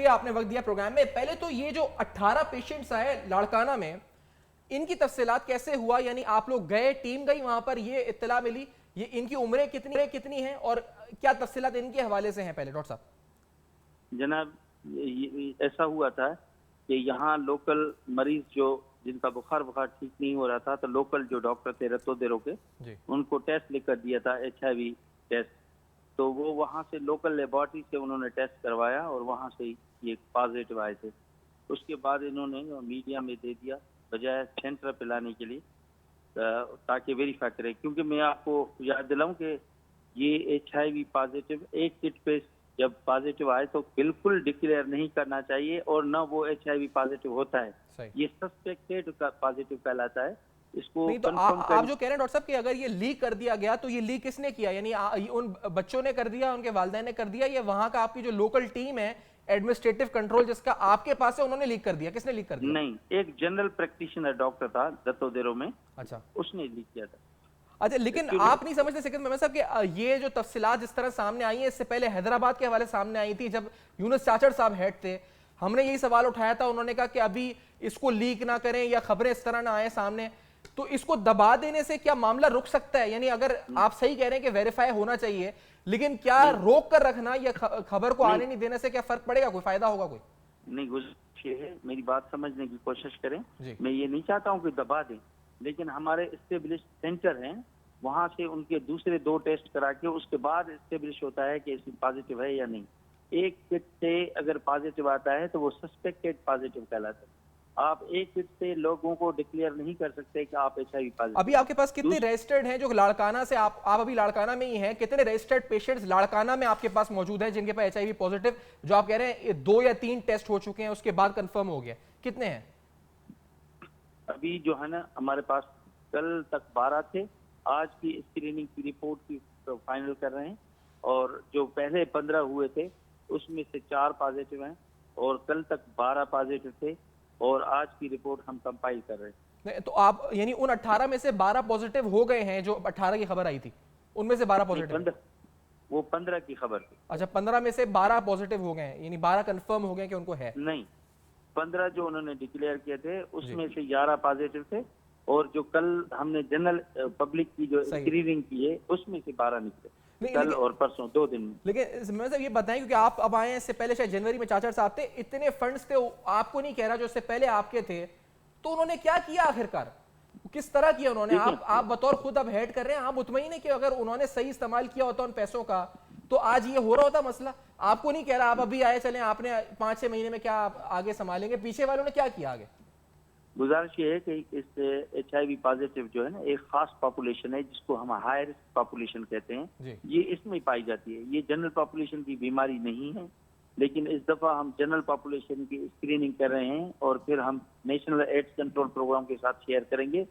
شکریہ آپ نے وقت دیا پروگرام میں. پہلے تو یہ جو 18 پیشنٹس آئے لاڑکانہ میں, ان کی تفصیلات کیسے ہوا؟ یعنی آپ لوگ گئے, ٹیم گئی وہاں پر, یہ اطلاع ملی, یہ ان کی عمریں کتنی ہیں اور کیا تفصیلات ان کے حوالے سے ہیں؟ پہلے ڈاکٹر صاحب. جناب ایسا ہوا تھا کہ یہاں لوکل مریض جو جن کا بخار ٹھیک نہیں ہو رہا تھا, تو لوکل جو ڈاکٹر تھے رتو دیرو کے, ان کو ٹیسٹ لکھ کر دیا تھا HIV ٹیسٹ. تو وہ وہاں سے لوکل لیبارٹری سے انہوں نے ٹیسٹ کروایا اور وہاں سے یہ پازیٹیو آئے تھے. اس کے بعد انہوں نے میڈیا میں دے دیا بجائے سینٹر پہ لانے کے لیے تاکہ ویریفائی کرے. کیونکہ میں آپ کو یاد دلاؤں کہ یہ HIV پازیٹیو ایک کٹ پہ جب پازیٹیو آئے تو بالکل ڈکلیئر نہیں کرنا چاہیے, اور نہ وہ HIV پازیٹیو ہوتا ہے, یہ سسپیکٹڈ پازیٹیو کہلاتا ہے. اس کو نہیں تو آپ جو کہہ رہے ہیں ڈاکٹر صاحب کہ اگر یہ لیک کر دیا گیا تو یہ لیک کس نے کیا؟ یعنی ان بچوں نے کر دیا, ان کے والدین نے کر دیا, یا وہاں کا آپ کی جو لوکل ٹیم ہے ایڈمنسٹریٹو کنٹرول جس کا آپ کے پاس ہے, انہوں نے لیک کر دیا؟ کس نے لیک کر دیا؟ نہیں, ایک جنرل پریکٹیشنر ڈاکٹر تھا رتو دیرو میں, اچھا, اس نے لیک کیا تھا. اچھا, لیکن آپ نہیں سمجھتے سکندر محمد صاحب کہ یہ جو تفصیلات جس طرح سامنے آئی ہیں, اس سے پہلے حیدرآباد کے حوالے سامنے آئی تھی جب یونس چاچڑ صاحب ہیڈ تھے, ہم نے یہی سوال اٹھایا تھا, انہوں نے کہا کہ ابھی اس کو لیک نہ کریں یا خبریں اس طرح نہ آئیں سامنے, تو اس کو دبا دینے سے کیا معاملہ رک سکتا ہے؟ یعنی اگر آپ صحیح کہہ رہے ہیں کہ ویریفائی ہونا چاہیے, لیکن کیا روک کر رکھنا یا خبر کو آنے نہیں دینے سے کیا فرق پڑے گا, کوئی فائدہ ہوگا؟ کوئی نہیں, گزارش یہ ہے میری بات سمجھنے کی کوشش کریں. میں یہ نہیں چاہتا ہوں کہ دبا دیں, لیکن ہمارے اسٹیبلش سینٹر ہیں, وہاں سے ان کے دوسرے 2 ٹیسٹ کرا کے اس کے بعد اسٹیبلش ہوتا ہے کہ اس میں پازیٹیو ہے یا نہیں. ایک کٹ سے اگر پازیٹیو آتا ہے تو وہ سسپیکٹڈ پازیٹیو کہلاتا ہے. آپ ایک کٹ سے لوگوں کو ڈکلیئر نہیں کر سکتے کہ آپ HIV پازیٹیو. ابھی آپ کے پاس کتنے رجسٹرڈ ہیں جو لاڑکانہ سے, آپ ابھی لاڑکانہ میں ہی ہیں, کتنے رجسٹرڈ پیشنٹس لاڑکانہ میں آپ کے پاس موجود ہیں جن کے پاس HIV پازیٹیو, جو آپ کہہ رہے ہیں 2 یا 3 ٹیسٹ ہو چکے ہیں اس کے بعد کنفرم ہو گیا, کتنے ہیں؟ ابھی جو ہے نا ہمارے پاس کل تک 12 تھے, آج کی اسکریننگ کی رپورٹ کی فائنل کر رہے ہیں, اور جو پہلے 15 ہوئے تھے اس میں سے 4 پازیٹیو ہیں, اور کل تک 12 پازیٹیو تھے, اور آج کی رپورٹ ہم کمپائل کر رہے ہیں. تو آپ یعنی ان 18 میں سے 12 پازیٹیو ہو گئے ہیں, جو 18 کی خبر آئی تھی ان میں سے 12 پازیٹیو, وہ 15 کی خبر تھی. اچھا, 15 میں سے 12 پازیٹیو ہو گئے ہیں, یعنی 12 کنفرم ہو گئے کہ ان کو ہے؟ نہیں, 15 جو انہوں نے ڈکلیئر کیے تھے اس میں سے 11 پازیٹیو تھے, اور جو کل ہم نے جنرل پبلک کی جو اسکریننگ کی ہے اس میں سے 12 نکلے کل اور پرسوں 2 دن میں. لیکن میں صاحب یہ بتائیں, کیونکہ آپ اب آئے ہیں, اس سے پہلے شاید جنوری میں چاچڑ صاحب تھے, اتنے فنڈز تھے, آپ کو نہیں کہہ رہا, جو اس سے پہلے آپ کے تھے, تو انہوں نے کیا کیا آخرکار, کس طرح کیا انہوں نے؟ آپ بطور خود اب ہیڈ کر رہے ہیں, آپ مطمئن ہیں کہ اگر انہوں نے صحیح استعمال کیا ہوتا ان پیسوں کا تو آج یہ ہو رہا ہوتا مسئلہ؟ آپ کو نہیں کہہ رہا, آپ ابھی آئے چلیں, آپ نے 5-6 مہینے میں کیا آگے سنبھالیں گے, پیچھے والوں نے کیا کیا آگے؟ گزارش یہ ہے کہ اس HIV پازیٹیو جو ہے نا ایک خاص پاپولیشن ہے جس کو ہم ہائی رسک پاپولیشن کہتے ہیں, یہ اس میں پائی جاتی ہے. یہ جنرل پاپولیشن کی بیماری نہیں ہے, لیکن اس دفعہ ہم جنرل پاپولیشن کی اسکریننگ کر رہے ہیں, اور پھر ہم نیشنل ایڈز کنٹرول پروگرام کے ساتھ شیئر کریں گے,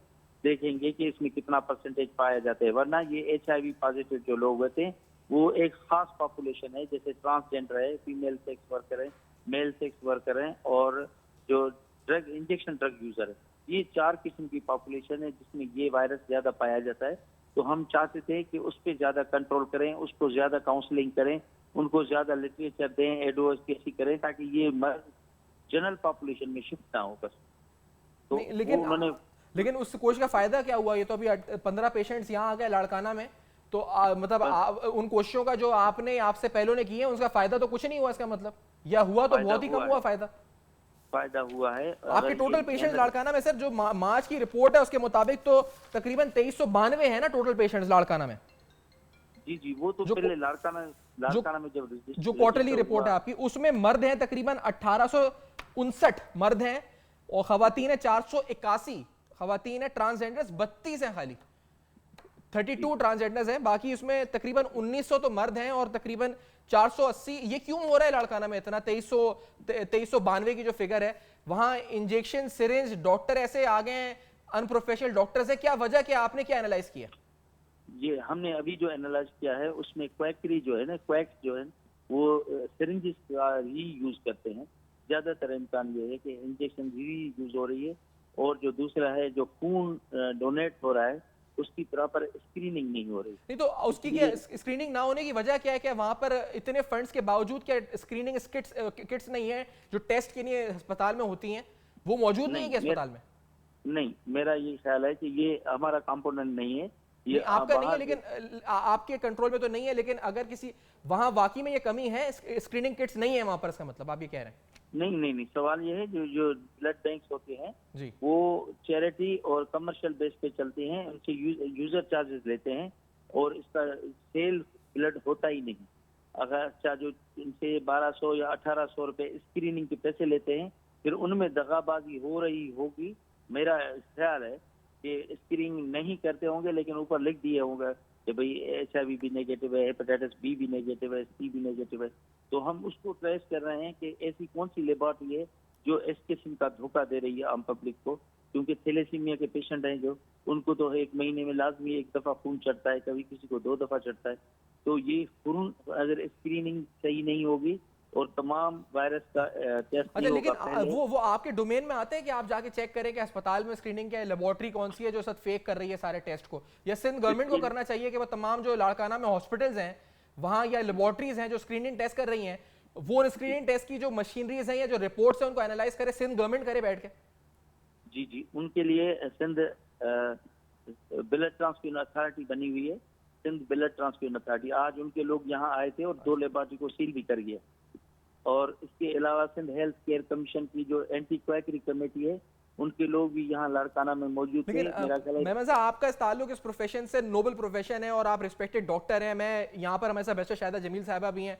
دیکھیں گے کہ اس میں کتنا پرسنٹیج پایا جاتا ہے. ورنہ یہ HIV پازیٹیو جو لوگ ہوتے ہیں وہ ایک خاص پاپولیشن ہے, جیسے ٹرانسجینڈر ہے, فیمیل سیکس ورکر ہے, میل سیکس ورکر ہیں, اور جو انجیکشن ڈرگ یوزر ہے. یہ 4 قسم کی پاپولیشن ہے جس میں یہ وائرس زیادہ پایا جاتا ہے. تو ہم چاہتے تھے کہ اس پہ زیادہ کنٹرول کریں, اس کو زیادہ کاؤنسلنگ کریں, ان کو زیادہ لٹریچر دیں, ایڈووکیسی کریں, تاکہ یہ مرض جنرل پاپولیشن میں شفٹ نہ ہو. بس تو لیکن اس کوشش کا فائدہ کیا ہوا؟ یہ تو ابھی 15 پیشنٹس یہاں آ گئے لاڑکانہ میں, تو مطلب ان کوششوں کا جو آپ سے پہلوں نے کی ہے اس کا فائدہ تو کچھ نہیں ہوا اس کا مطلب, یا ہوا تو بہت ہی کم ہوا فائدہ ہوا ہے. آپ کے ٹوٹل پیشنٹس لاڑکانہ میں سر جو مارچ کی رپورٹ ہے اس کے مطابق تو تقریباً 2392 ہیں نا ٹوٹل پیشنٹس لاڑکانہ میں. جی وہ تو پہلے لاڑکانہ میں جو کوارٹرلی رپورٹ ہے آپ کی, اس میں مرد ہیں تقریباً 1859 مرد ہیں, اور خواتین ہیں 481, خواتین ہیں ٹرانسجینڈرز 32 ہیں, خالی 32 ٹرانسجینڈرز ہیں, باقی اس میں تقریباً 1900 تو مرد ہیں اور تقریباً 480. یہ کیوں ہو رہا ہے لاڑکانہ میں اتنا 2392 کی جو فگر ہے؟ وہاں انجیکشن سرنج ڈاکٹر ایسے آگئے ہیں, ان پروفیشنل ڈاکٹرز ہیں, کیا وجہ, کیا آپ نے کیا انالائز کیا؟ یہ ہم نے ابھی جو انالائز کیا ہے اس میں کویکری جو ہے نا, کویکس جو ہے وہ سرنجز ہی یوز کرتے ہیں. زیادہ تر امکان یہ ہے کہ انجیکشن ہی یوز ہو رہی ہے, اور جو دوسرا ہے جو خون ڈونیٹ ہو رہا ہے اس کی پراپر اسکریننگ نہیں ہو رہی. نہیں تو اس کی کیا اسکریننگ نہ ہونے کی وجہ کیا ہے کہ وہاں پر اتنے فنڈز کے باوجود کیا اسکریننگ کٹس نہیں ہیں جو ٹیسٹ کے لیے ہسپتال میں ہوتی ہیں وہ موجود نہیں ہے کیا اسپتال میں؟ نہیں, میرا یہ خیال ہے کہ یہ ہمارا کمپوننٹ نہیں ہے, یہ آپ کا نہیں ہے, لیکن آپ کے کنٹرول میں تو نہیں ہے, لیکن اگر کسی وہاں واقعی میں یہ کمی ہے, اسکریننگ کٹس نہیں ہے وہاں پر, اس کا مطلب آپ یہ کہہ رہے ہیں؟ نہیں, سوال یہ ہے جو بلڈ بینکس ہوتے ہیں وہ چیریٹی اور کمرشل بیس پہ چلتے ہیں, ان سے یوزر چارجز لیتے ہیں اور اس کا سیل بلڈ ہوتا ہی نہیں. اگر جو ان سے 1200 یا 1800 روپے اسکریننگ کے پیسے لیتے ہیں, پھر ان میں دغا بازی ہو رہی ہوگی. میرا خیال ہے کہ اسکریننگ نہیں کرتے ہوں گے, لیکن اوپر لکھ دیے ہوں گے کہ بھئی HIV بھی نیگیٹو ہے, ہیپاٹائٹس B بھی نیگیٹو ہے, C بھی نیگیٹو ہے. تو ہم اس کو ٹریس کر رہے ہیں کہ ایسی کون سی لیبارٹری ہے جو اس قسم کا دھوکہ دے رہی ہے عام پبلک کو, کیونکہ تھیلیسیمیا کے پیشنٹ ہیں جو ان کو تو ایک مہینے میں لازمی ایک دفعہ خون چڑھتا ہے, کبھی کسی کو 2 دفعہ چڑھتا ہے. تو یہ خون اگر اسکریننگ صحیح نہیں ہوگی اور تمام وائرس کا ٹیسٹ نہیں ہوگا پہلے, لیکن وہ آپ کے ڈومین میں آتے ہیں کہ آپ جا کے چیک کریں کہ اسپتال میں اسکریننگ کیا ہے, لیبارٹری کون سی ہے جو ساتھ فیک کر رہی ہے سارے ٹیسٹ کو, یا سندھ گورنمنٹ کو کرنا چاہیے کہ وہ تمام جو لاڑکانہ میں ہاسپٹلز ہیں وہاں یا لیبارٹریز ہیں جو اسکریننگ ٹیسٹ کر رہی ہیں, وہ اسکریننگ ٹیسٹ کی جو مشینریز ہیں یا جو رپورٹس ہیں ان کو اینالائز کرے, سندھ گورنمنٹ کرے بیٹھ کے. جی, ان کے لیے سندھ بلڈ ٹرانسفیوژن اتھارٹی بنی ہوئی ہے, سندھ بلڈ ٹرانسفیوژن اتھارٹی. آج ان کے لوگ یہاں آئے تھے اور 2 لیبارٹری کو سیل بھی کر گئے. اور اس کے علاوہ سندھ ہیلتھ کیئر کمیشن کی جو اینٹی کویکری کمیٹی ہے ان کے لوگ بھی یہاں لاڑکانہ میں موجود تھے. محمد صاحب آپ کا اس تعلق اس پروفیشن سے نوبل پروفیشن ہے اور آپ ریسپیکٹڈ ڈاکٹر ہیں. میں یہاں پر ہمارے ساتھ بیشتر شاہدہ جمیل صاحبہ بھی ہیں.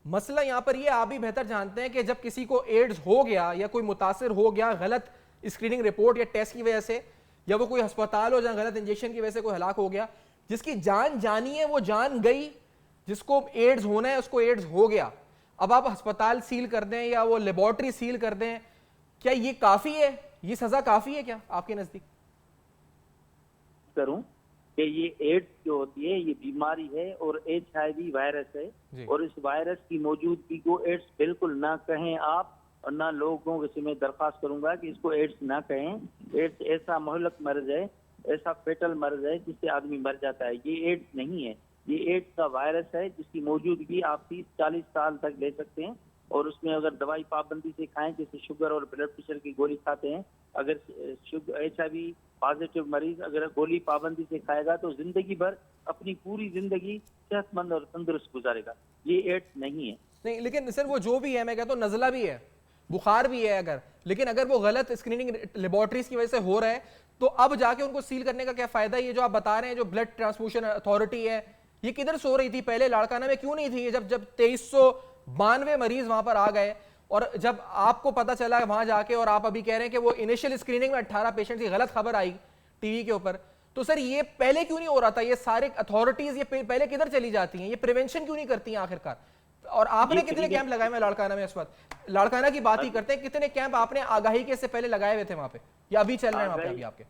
مسئلہ یہاں پر یہ آپ بھی بہتر جانتے ہیں کہ جب کسی کو ایڈز ہو گیا یا کوئی متاثر ہو گیا غلط اسکریننگ رپورٹ یا ٹیسٹ کی وجہ سے, یا وہ کوئی ہسپتال ہو جہاں غلط انجیکشن کی وجہ سے کوئی ہلاک ہو گیا, جس کی جان جانی ہے وہ جان گئی, جس کو ایڈز ہونا ہے اس کو ایڈز ہو گیا, اب آپ ہسپتال سیل کر دیں یا وہ لیبارٹری سیل کر دیں, کیا یہ کافی ہے, یہ سزا کافی ہے کیا آپ کے نزدیک؟ کروں کہ یہ ایڈز جو ہوتی ہے یہ بیماری ہے اور HIV وائرس ہے, اور اس وائرس کی موجودگی کو ایڈز بالکل نہ کہیں آپ, اور نہ لوگوں سے میں درخواست کروں گا کہ اس کو ایڈز نہ کہیں. ایڈز ایسا مہلک مرض ہے, ایسا فیٹل مرض ہے جس سے آدمی مر جاتا ہے. یہ ایڈز نہیں ہے, یہ ایڈز کا وائرس ہے جس کی موجودگی آپ 30-40 سال تک لے سکتے ہیں, اور اس میں اگر دوائی پابندی سے کھائیں, جیسے شوگر اور بلڈ پریشر کی گولی کھاتے ہیں, اگر HIV پازیٹیو مریض اگر گولی پابندی سے کھائے گا تو زندگی بھر اپنی پوری زندگی صحت مند اور تندرست گزارے گا. یہ ایڈز نہیں ہے. نہیں, لیکن سر وہ جو بھی ہے, میں کہتا ہوں نزلہ بھی ہے, بخار بھی ہے اگر, لیکن اگر وہ غلط اسکریننگ لیبارٹریز کی وجہ سے ہو رہا ہے تو اب جا کے ان کو سیل کرنے کا کیا فائدہ ہے؟ یہ جو آپ بتا رہے ہیں جو بلڈ ٹرانسفیوژن اتھارٹی ہے, یہ کدھر سو رہی تھی پہلے لاڑکانہ میں, کیوں نہیں تھی؟ جب 2392 مریض وہاں پر آ گئے اور جب آپ کو پتا چلا وہاں جا کے, اور آپ ابھی کہہ رہے ہیں کہ وہ انیشل اسکریننگ میں 18 پیشنٹ کی غلط خبر آئی ٹی وی کے اوپر, تو سر یہ پہلے کیوں نہیں ہو رہا تھا؟ یہ سارے اتھارٹیز یہ پہلے کدھر چلی جاتی ہیں؟ یہ پریونشن کیوں نہیں کرتی ہیں آخرکار؟ اور آپ نے کتنے کیمپ لگائے ہیں لاڑکانہ میں اس وقت؟ لاڑکانہ کی بات ہی کرتے ہیں, کتنے کیمپ آپ نے آگاہی کے سے پہلے لگائے ہوئے تھے وہاں پہ, یا ابھی چل رہے ہیں وہاں پہ ابھی آپ کے؟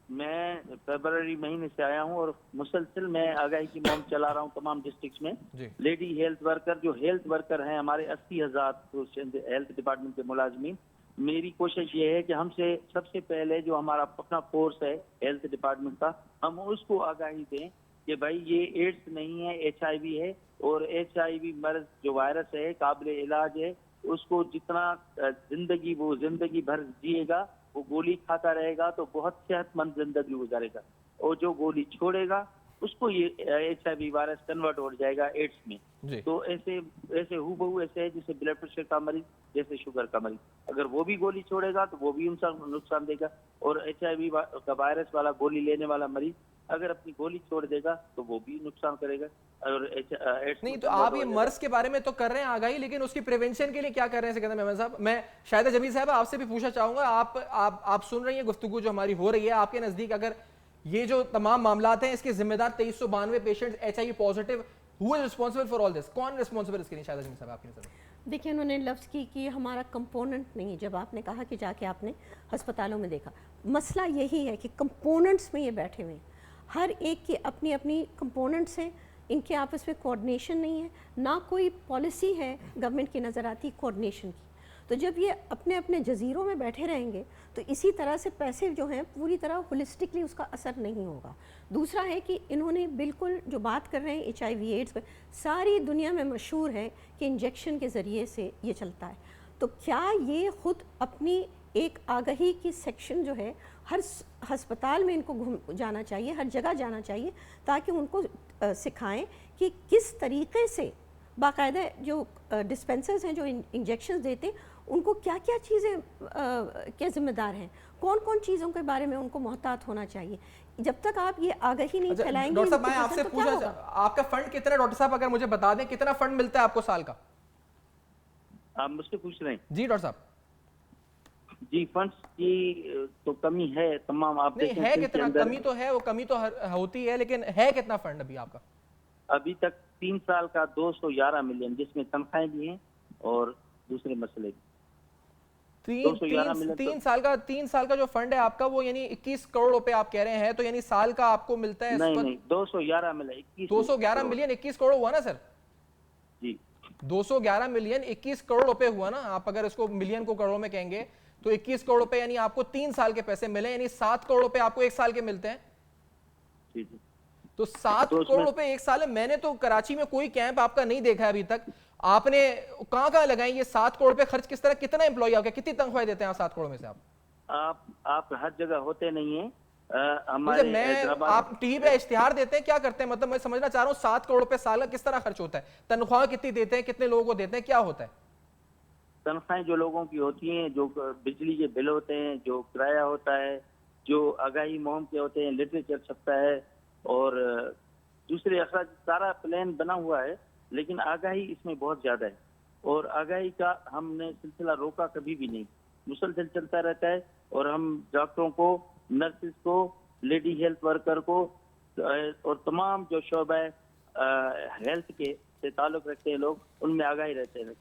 میں فیبروری مہینے سے آیا ہوں اور مسلسل میں آگاہی کی مہم چلا رہا ہوں تمام ڈسٹرکٹس میں. لیڈی ہیلتھ ورکر جو ہیلتھ ورکر ہیں ہمارے 80,000 ہیلتھ ڈپارٹمنٹ کے ملازمین, میری کوشش یہ ہے کہ ہم سے سب سے پہلے جو ہمارا اپنا فورس ہے ہیلتھ ڈپارٹمنٹ کا, ہم اس کو آگاہی دیں کہ بھائی یہ ایڈز نہیں ہے, HIV ہے, اور HIV مرض جو وائرس ہے قابل علاج ہے, اس کو جتنا وہ زندگی بھر جیے گا, وہ گولی کھاتا رہے گا تو بہت صحت مند زندگی گزارے گا, اور جو گولی چھوڑے گا اس کو یہ HIV وائرس کنورٹ ہو جائے گا ایڈز میں. تو ایسے ہو بہو ایسے ہے جیسے بلڈ پریشر کا مریض, جیسے شوگر کا مریض, اگر وہ بھی گولی چھوڑے گا تو وہ بھی نقصان دے گا, اور HIV کا وائرس والا گولی لینے والا مریض اگر اپنی گولی چھوڑ دے گا تو وہ بھی نقصان کرے گا. نہیں تو آپ یہ مرض کے بارے میں تو کر رہے ہیں آگاہی, لیکن اس کی پریونشن کے لیے کیا کر رہے ہیں سکندر محمد صاحب؟ میں شاہدہ جمیل صاحب آپ سے بھی پوچھنا چاہوں گا, آپ سن رہی ہیں گفتگو جو ہماری ہو رہی ہے, آپ کے نزدیک اگر یہ جو تمام معاملات ہیں اس کے ذمہ دار 2392 patient HIV positive, who is responsible for all this? کون responsible اس کے لیے شاہدہ جمیل صاحب آپ کی نظر میں؟ دیکھیں انہوں نے لفظ کی کہ ہمارا کمپوننٹ نہیں, جب آپ نے کہا کہ جا کے آپ نے ہسپتالوں میں دیکھا, مسئلہ یہی ہے کہ کمپوننٹس میں یہ بیٹھے ہوئے ہیں, ہر ایک کی اپنی اپنی کمپوننٹس ہیں, ان کے آپس میں کوآرڈینیشن نہیں ہے, نہ کوئی پالیسی ہے گورنمنٹ کی نظر آتی کوآرڈینیشن کی. تو جب یہ اپنے اپنے جزیروں میں بیٹھے رہیں گے تو اسی طرح سے پیسے جو ہیں پوری طرح ہولسٹکلی اس کا اثر نہیں ہوگا. دوسرا ہے کہ انہوں نے بالکل جو بات کر رہے ہیں HIV ایڈز پہ، ساری دنیا میں مشہور ہے کہ انجیکشن کے ذریعے سے یہ چلتا ہے. تو کیا یہ خود اپنی ایک آگہی کی سیکشن جو ہے ہر ہسپتال میں ان کو جانا چاہیے، ہر جگہ جانا چاہیے، تاکہ ان کو سکھائیں کہ کس طریقے سے باقاعدہ جو ڈسپینسرز ہیں جو انجیکشنز دیتے ہیں ان کو کیا کیا چیزیں کے ذمہ دار ہیں، کون کون چیزوں کے بارے میں ان کو محتاط ہونا چاہیے. جب تک آپ یہ آگہی نہیں پھیلائیں گے. ڈاکٹر صاحب میں آپ سے پوچھا، آپ کا فنڈ کتنا ہے ڈاکٹر صاحب، اگر مجھے بتا دیں کتنا فنڈ ملتا ہے آپ کو سال کا؟ آپ مجھ سے پوچھ رہے ہیں؟ جی ڈاکٹر صاحب. جی فنڈس کی تو کمی ہے تمام. آپ نہیں ہے کتنا؟ کمی تو ہے، وہ کمی تو ہوتی ہے، لیکن ہے کتنا فنڈ ابھی آپ کا؟ ابھی تک 3 سال کا 211 ملین، جس میں تنخواہیں بھی ہیں اور دوسرے مسئلے بھی. 3 سال کا جو فنڈ ہے آپ کا، وہ یعنی 21 کروڑ روپے آپ کہہ رہے ہیں، تو یعنی سال کا آپ کو ملتا ہے؟ نہیں 211 ملین. 211 ملین 21 کروڑ ہوا نا سر؟ جی 211 ملین 21 کروڑ روپے ہوا نا. آپ اگر اس کو ملین کو کروڑوں میں کہیں گے تو 21 کروڑ روپے یعنی آپ کو 3 سال کے پیسے ملے، یعنی 7 کروڑ روپے آپ کو 1 سال کے ملتے ہیں. جی تو 7 کروڑ روپے 1 سال میں نے تو کراچی میں کوئی کیمپ آپ کا نہیں دیکھا ہے ابھی تک. آپ نے کہاں کہاں لگائیں یہ 7 کروڑ روپے خرچ کس طرح؟ کتنا امپلائی آپ کا، کتنی تنخواہ دیتے ہیں 7 کروڑ میں سے آپ ہر جگہ ہوتے نہیں ہیں. آپ ٹی وی پہ اشتہار دیتے ہیں، کیا کرتے ہیں؟ مطلب میں سمجھنا چاہ رہا ہوں 7 کروڑ روپے سال کا کس طرح خرچ ہوتا ہے؟ تنخواہ کتنی دیتے ہیں؟ کتنے لوگوں کو دیتے ہیں؟ کیا ہوتا ہے؟ تنخواہیں جو لوگوں کی ہوتی ہیں، جو بجلی کے بل ہوتے ہیں، جو کرایہ ہوتا ہے، جو آگاہی مہم کے ہوتے ہیں، لٹریچر چھپتا ہے اور دوسرے اخراج، سارا پلان بنا ہوا ہے. لیکن آگاہی اس میں بہت زیادہ ہے، اور آگاہی کا ہم نے سلسلہ روکا کبھی بھی نہیں، مسلسل چلتا رہتا ہے. اور ہم ڈاکٹروں کو، نرسز کو، لیڈی ہیلتھ ورکر کو اور تمام جو شعبہ ہیلتھ کے سے تعلق رکھتے ہیں لوگ، ان میں آگاہی رہتے ہیں.